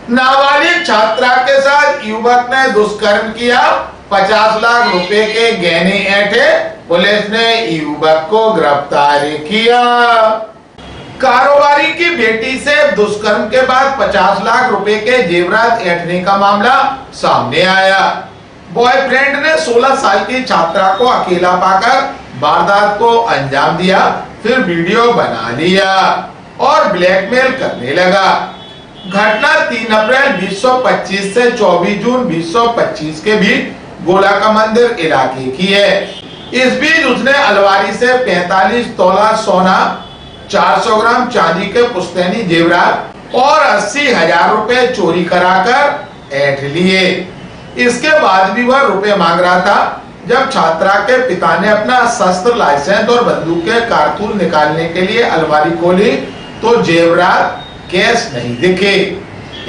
नाबालिग छात्रा के साथ युवक ने दुष्कर्म किया, 50 लाख रुपए के गहने ऐंठे, पुलिस ने युवक को गिरफ्तार किया। कारोबारी की बेटी से दुष्कर्म के बाद 50 लाख रुपए के जेवरात ऐंठने का मामला सामने आया। बॉयफ्रेंड ने 16 साल की छात्रा को अकेला पाकर वारदात को अंजाम दिया, फिर वीडियो बना लिया और ब्लैकमेल करने लगा। घटना 3 अप्रैल 2025 से 24 जून 2025 के बीच गोला का मंदिर इलाके की है। इस बीच उसने अलवारी से 45 तोला सोना, 400 ग्राम चांदी के पुश्तैनी जेवरात और 80,000 रुपए चोरी कराकर ऐंठ लिए। इसके बाद भी वह रुपए मांग रहा था। जब छात्रा के पिता ने अपना शस्त्र लाइसेंस और बंदूक के कारतूस निकालने के लिए अलमारी खोली तो जेवरात, कैश नहीं दिखे।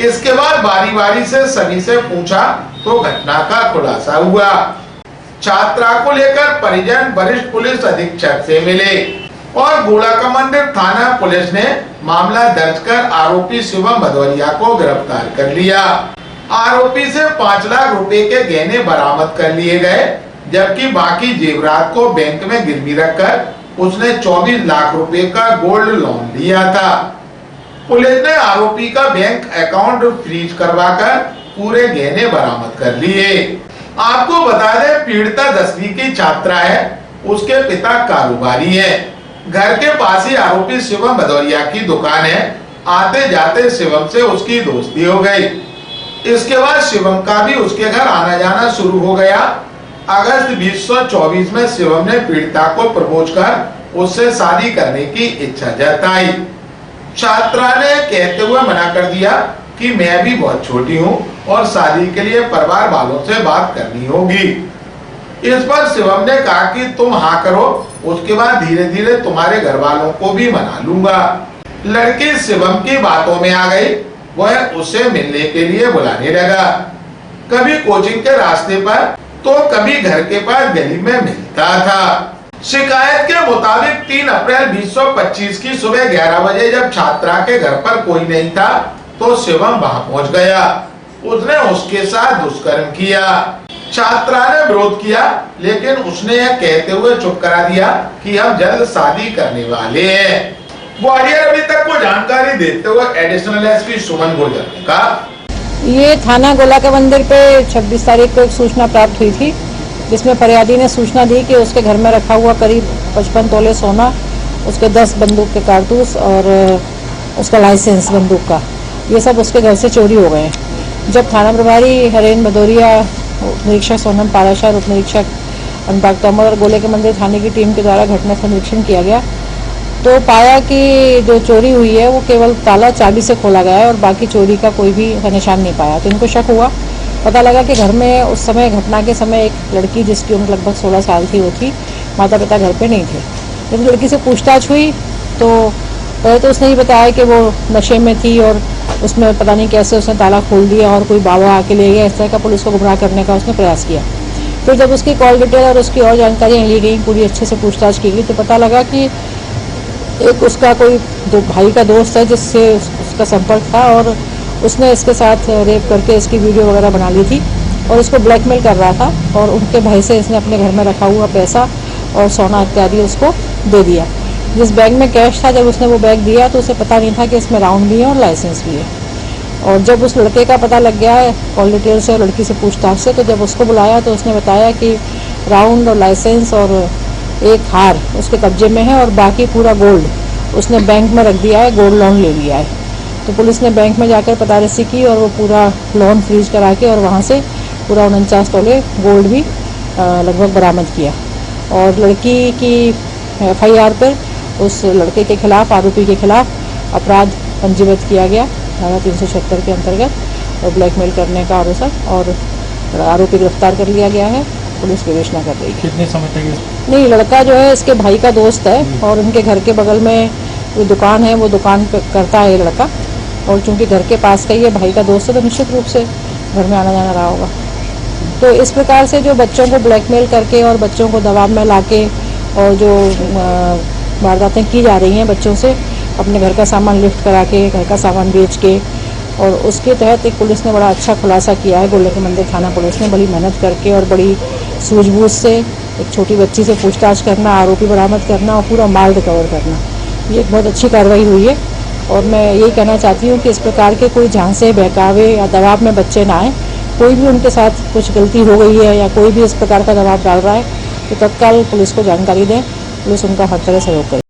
इसके बाद बारी बारी से सभी से पूछा तो घटना का खुलासा हुआ। छात्रा को लेकर परिजन वरिष्ठ पुलिस अधीक्षक से मिले और गोला का मंदिर थाना पुलिस ने मामला दर्ज कर आरोपी शिवम भदौरिया को गिरफ्तार कर लिया। आरोपी से 5 लाख रुपए के गहने बरामद कर लिए गए, जबकि बाकी जेवरात को बैंक में गिरवी रखकर उसने 24 लाख रुपए का गोल्ड लोन लिया था। पुलिस ने आरोपी का बैंक अकाउंट फ्रीज करवाकर पूरे गहने बरामद कर लिए। आपको बता दें, पीड़िता 10वीं की छात्रा है, उसके पिता कारोबारी है। घर के पास ही आरोपी शिवम भदौरिया की दुकान है। आते जाते शिवम से उसकी दोस्ती हो गई। इसके बाद शिवम का भी उसके घर आना जाना शुरू हो गया। अगस्त 2024 में शिवम ने पीड़िता को प्रपोज कर उससे शादी करने की इच्छा जताई। छात्रा ने कहते हुए मना कर दिया कि मैं भी बहुत छोटी हूँ और शादी के लिए परिवार वालों से बात करनी होगी। इस पर शिवम ने कहा कि तुम हाँ करो, उसके बाद धीरे धीरे तुम्हारे घर वालों को भी मना लूंगा। लड़की शिवम की बातों में आ गई। वह उसे मिलने के लिए बुलाने लगा। कभी कोचिंग के रास्ते पर तो कभी घर के पास गली में मिलता था। शिकायत के मुताबिक 3 अप्रैल 2025 की सुबह 11 बजे जब छात्रा के घर पर कोई नहीं था तो शिवम वहां पहुंच गया। उसने उसके साथ दुष्कर्म किया। छात्रा ने विरोध किया, लेकिन उसने यह कहते हुए चुप करा दिया कि हम जल्द शादी करने वाले हैं। ग्वालियर अभी तक को जानकारी देते हुए एडिशनल एसपी सुमन गुर्जर ने कहा, ये थाना गोला के मंदिर पे 26 तारीख को एक सूचना प्राप्त हुई थी, जिसमें फरियादी ने सूचना दी कि उसके घर में रखा हुआ करीब 55 तोले सोना, उसके 10 बंदूक के कारतूस और उसका लाइसेंस बंदूक का, ये सब उसके घर से चोरी हो गए हैं। जब थाना प्रभारी हरेन भदौरिया, उप निरीक्षक सोनम पाराशर, उप निरीक्षक अनुराग तोमर और गोले के मंदिर थाने की टीम के द्वारा घटना का निरीक्षण किया गया तो पाया कि जो चोरी हुई है वो केवल ताला चाबी से खोला गया है और बाकी चोरी का कोई भी निशान नहीं पाया। तो इनको शक हुआ, पता लगा कि घर में उस समय, घटना के समय, एक लड़की जिसकी उम्र लगभग 16 साल थी वो थी, माता पिता घर पे नहीं थे। जब लड़की से पूछताछ हुई तो पहले तो उसने ही बताया कि वो नशे में थी और उसमें पता नहीं कैसे उसने ताला खोल दिया और कोई बाबा आके ले गया, इस तरह का पुलिस को गुमराह करने का उसने प्रयास किया। फिर जब उसकी कॉल डिटेल और उसकी और जानकारियाँ ली गई, पूरी अच्छे से पूछताछ की गई, तो पता लगा कि एक उसका कोई भाई का दोस्त है जिससे उसका संपर्क था और उसने इसके साथ रेप करके इसकी वीडियो वगैरह बना ली थी और इसको ब्लैकमेल कर रहा था और उनके भाई से इसने अपने घर में रखा हुआ पैसा और सोना इत्यादि उसको दे दिया। जिस बैग में कैश था, जब उसने वो बैग दिया तो उसे पता नहीं था कि इसमें राउंड भी है और लाइसेंस भी है। और जब उस लड़के का पता लग गया है कॉल डिटेल से और लड़की से पूछताछ से, तो जब उसको बुलाया तो उसने बताया कि राउंड और लाइसेंस और एक हार उसके कब्जे में है और बाकी पूरा गोल्ड उसने बैंक में रख दिया है, गोल्ड लोन ले लिया है। तो पुलिस ने बैंक में जाकर पतारसी की और वो पूरा लोन फ्रीज करा के और वहाँ से पूरा 49 तोले गोल्ड भी लगभग बरामद किया। और लड़की की FIR पर उस लड़के के खिलाफ, आरोपी के खिलाफ अपराध पंजीबद्ध किया गया धारा 376 के अंतर्गत और ब्लैकमेल करने का आरोप, और आरोपी गिरफ्तार कर लिया गया है। पुलिस विवेचना कर रही है। कितने समय तक? नहीं, लड़का जो है इसके भाई का दोस्त है और उनके घर के बगल में जो दुकान है वो दुकान पे करता है ये लड़का, और चूंकि घर के पास का ही है, भाई का दोस्त है, तो निश्चित रूप से घर में आना जाना रहा होगा। तो इस प्रकार से जो बच्चों को ब्लैकमेल करके और बच्चों को दबाव में लाके और जो वारदातें की जा रही हैं बच्चों से, अपने घर का सामान लिफ्ट करा के, घर का सामान बेच के और उसके तहत एक पुलिस ने बड़ा अच्छा खुलासा किया है। गोला के मंदिर थाना पुलिस ने बड़ी मेहनत करके और बड़ी सूझबूझ से एक छोटी बच्ची से पूछताछ करना, आरोपी बरामद करना और पूरा माल रिकवर करना, ये एक बहुत अच्छी कार्रवाई हुई है। और मैं यही कहना चाहती हूँ कि इस प्रकार के कोई झांसे, बहकावे या दबाव में बच्चे ना आए। कोई भी उनके साथ कुछ गलती हो गई है या कोई भी इस प्रकार का दबाव डाल रहा है तो तत्काल पुलिस को जानकारी दें, पुलिस उनका हर तरह सहयोग करे।